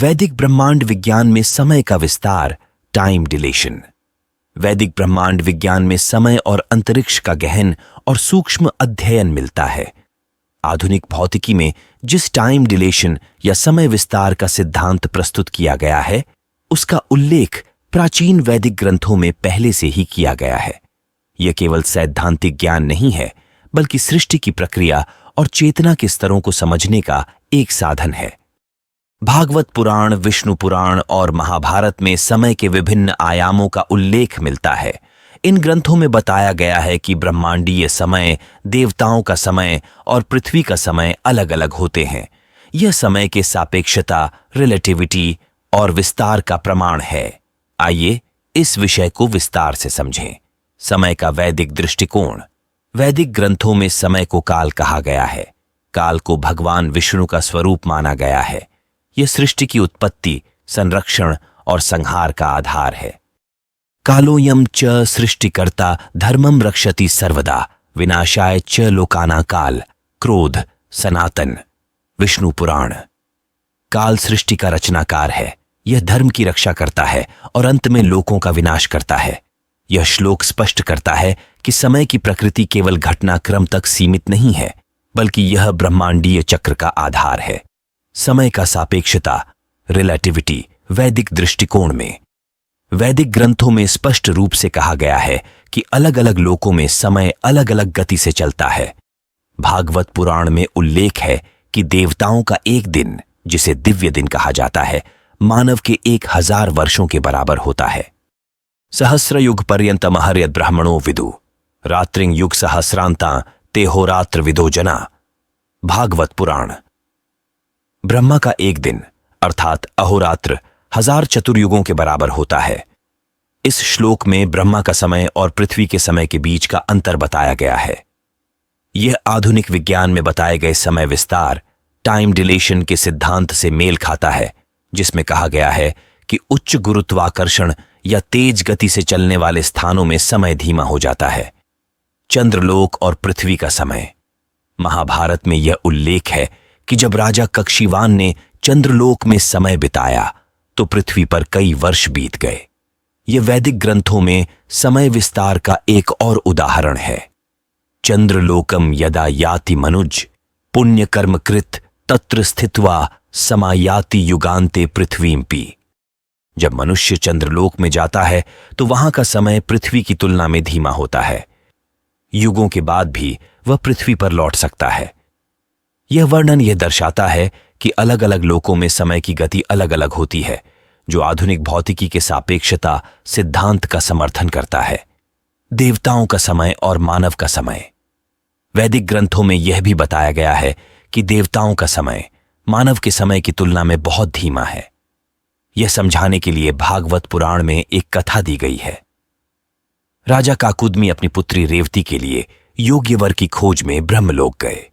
वैदिक ब्रह्मांड विज्ञान में समय का विस्तार, टाइम डिलेशन। वैदिक ब्रह्मांड विज्ञान में समय और अंतरिक्ष का गहन और सूक्ष्म अध्ययन मिलता है। आधुनिक भौतिकी में जिस टाइम डिलेशन या समय विस्तार का सिद्धांत प्रस्तुत किया गया है, उसका उल्लेख प्राचीन वैदिक ग्रंथों में पहले से ही किया गया है। यह केवल सैद्धांतिक ज्ञान नहीं है, बल्कि सृष्टि की प्रक्रिया और चेतना के स्तरों को समझने का एक साधन है। भागवत पुराण, विष्णु पुराण और महाभारत में समय के विभिन्न आयामों का उल्लेख मिलता है। इन ग्रंथों में बताया गया है कि ब्रह्मांडीय समय, देवताओं का समय और पृथ्वी का समय अलग अलग होते हैं। यह समय के सापेक्षता, रिलेटिविटी और विस्तार का प्रमाण है। आइए इस विषय को विस्तार से समझें। समय का वैदिक दृष्टिकोण। वैदिक ग्रंथों में समय को काल कहा गया है। काल को भगवान विष्णु का स्वरूप माना गया है। यह सृष्टि की उत्पत्ति, संरक्षण और संहार का आधार है। कालोयम च सृष्टिकर्ता धर्मम रक्षति सर्वदा विनाशाय च लोकाना काल क्रोध सनातन। विष्णु पुराण। काल सृष्टि का रचनाकार है। यह धर्म की रक्षा करता है और अंत में लोकों का विनाश करता है। यह श्लोक स्पष्ट करता है कि समय की प्रकृति केवल घटनाक्रम तक सीमित नहीं है, बल्कि यह ब्रह्मांडीय चक्र का आधार है। समय का सापेक्षता, रिलेटिविटी। वैदिक दृष्टिकोण में वैदिक ग्रंथों में स्पष्ट रूप से कहा गया है कि अलग अलग लोकों में समय अलग अलग गति से चलता है। भागवत पुराण में उल्लेख है कि देवताओं का एक दिन, जिसे दिव्य दिन कहा जाता है, मानव के 1000 वर्षों के बराबर होता है। सहस्र युग पर्यंतम हर्यद ब्राह्मणो विदु रात्रिंग युग सहस्रांता तेहोरात्र विदो जना। भागवत पुराण। ब्रह्मा का एक दिन अर्थात अहोरात्र 1000 चतुर्युगों के बराबर होता है। इस श्लोक में ब्रह्मा का समय और पृथ्वी के समय के बीच का अंतर बताया गया है। यह आधुनिक विज्ञान में बताए गए समय विस्तार, टाइम डिलेशन के सिद्धांत से मेल खाता है, जिसमें कहा गया है कि उच्च गुरुत्वाकर्षण या तेज गति से चलने वाले स्थानों में समय धीमा हो जाता है। चंद्रलोक और पृथ्वी का समय। महाभारत में यह उल्लेख है कि जब राजा कक्षीवान ने चंद्रलोक में समय बिताया तो पृथ्वी पर कई वर्ष बीत गए। यह वैदिक ग्रंथों में समय विस्तार का एक और उदाहरण है। चंद्रलोकम यदा याति मनुज पुण्य कर्म कृत तत्र स्थित्वा समायाति युगांते पृथ्वीम्पि। जब मनुष्य चंद्रलोक में जाता है तो वहां का समय पृथ्वी की तुलना में धीमा होता है। युगों के बाद भी वह पृथ्वी पर लौट सकता है। यह वर्णन यह दर्शाता है कि अलग अलग लोकों में समय की गति अलग अलग होती है, जो आधुनिक भौतिकी के सापेक्षता सिद्धांत का समर्थन करता है। देवताओं का समय और मानव का समय। वैदिक ग्रंथों में यह भी बताया गया है कि देवताओं का समय मानव के समय की तुलना में बहुत धीमा है। यह समझाने के लिए भागवत पुराण में एक कथा दी गई है। राजा काकुदमी अपनी पुत्री रेवती के लिए योग्य वर की खोज में ब्रह्मलोक गए।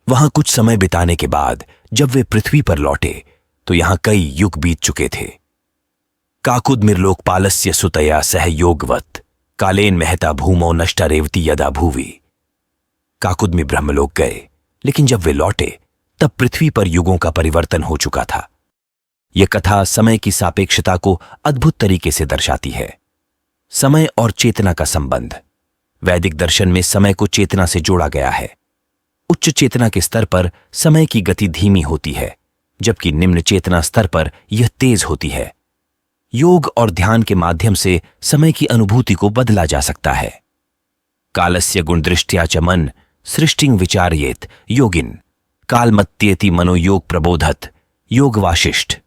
वहां कुछ समय बिताने के बाद जब वे पृथ्वी पर लौटे तो यहां कई युग बीत चुके थे। काकुदमिर्लोकपालस्य सुतया सहयोगवत कालेन महता भूमो नष्टा रेवती यदा भूवि। काकुदमी ब्रह्मलोक गए, लेकिन जब वे लौटे तब पृथ्वी पर युगों का परिवर्तन हो चुका था। यह कथा समय की सापेक्षता को अद्भुत तरीके से दर्शाती है। समय और चेतना का संबंध। वैदिक दर्शन में समय को चेतना से जोड़ा गया है। उच्च चेतना के स्तर पर समय की गति धीमी होती है, जबकि निम्न चेतना स्तर पर यह तेज होती है। योग और ध्यान के माध्यम से समय की अनुभूति को बदला जा सकता है। कालस्य गुणदृष्ट्या च मन सृष्टिं विचारयेत योगिन कालमत्येति मनोयोग प्रबोधत। योग वाशिष्ठ।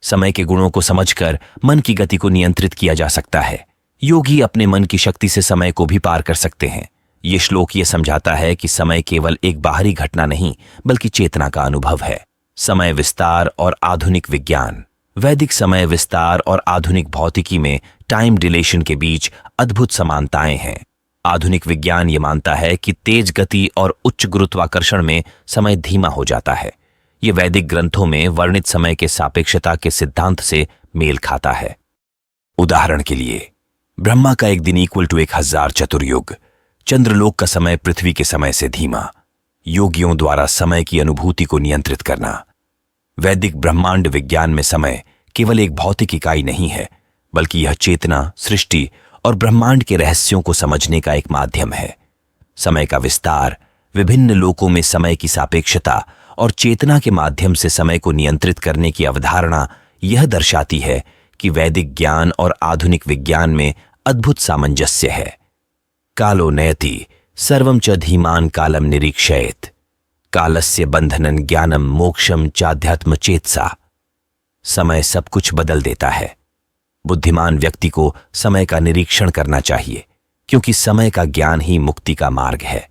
समय के गुणों को समझकर मन की गति को नियंत्रित किया जा सकता है। योगी अपने मन की शक्ति से समय को भी पार कर सकते हैं। यह श्लोक यह समझाता है कि समय केवल एक बाहरी घटना नहीं, बल्कि चेतना का अनुभव है। समय विस्तार और आधुनिक विज्ञान। वैदिक समय विस्तार और आधुनिक भौतिकी में टाइम डिलेशन के बीच अद्भुत समानताएं हैं। आधुनिक विज्ञान यह मानता है कि तेज गति और उच्च गुरुत्वाकर्षण में समय धीमा हो जाता है। यह वैदिक ग्रंथों में वर्णित समय के सापेक्षता के सिद्धांत से मेल खाता है। उदाहरण के लिए, ब्रह्मा का एक दिन इक्वल टू 1000 चतुर्युग। चंद्रलोक का समय पृथ्वी के समय से धीमा। योगियों द्वारा समय की अनुभूति को नियंत्रित करना। वैदिक ब्रह्मांड विज्ञान में समय केवल एक भौतिक इकाई नहीं है, बल्कि यह चेतना, सृष्टि और ब्रह्मांड के रहस्यों को समझने का एक माध्यम है। समय का विस्तार, विभिन्न लोकों में समय की सापेक्षता और चेतना के माध्यम से समय को नियंत्रित करने की अवधारणा यह दर्शाती है कि वैदिक ज्ञान और आधुनिक विज्ञान में अद्भुत सामंजस्य है। कालो नयति सर्वं च धीमान कालम निरीक्षयेत्, कालस्य बंधनं ज्ञानम मोक्षम चाध्यात्म चेतसा। समय सब कुछ बदल देता है। बुद्धिमान व्यक्ति को समय का निरीक्षण करना चाहिए, क्योंकि समय का ज्ञान ही मुक्ति का मार्ग है।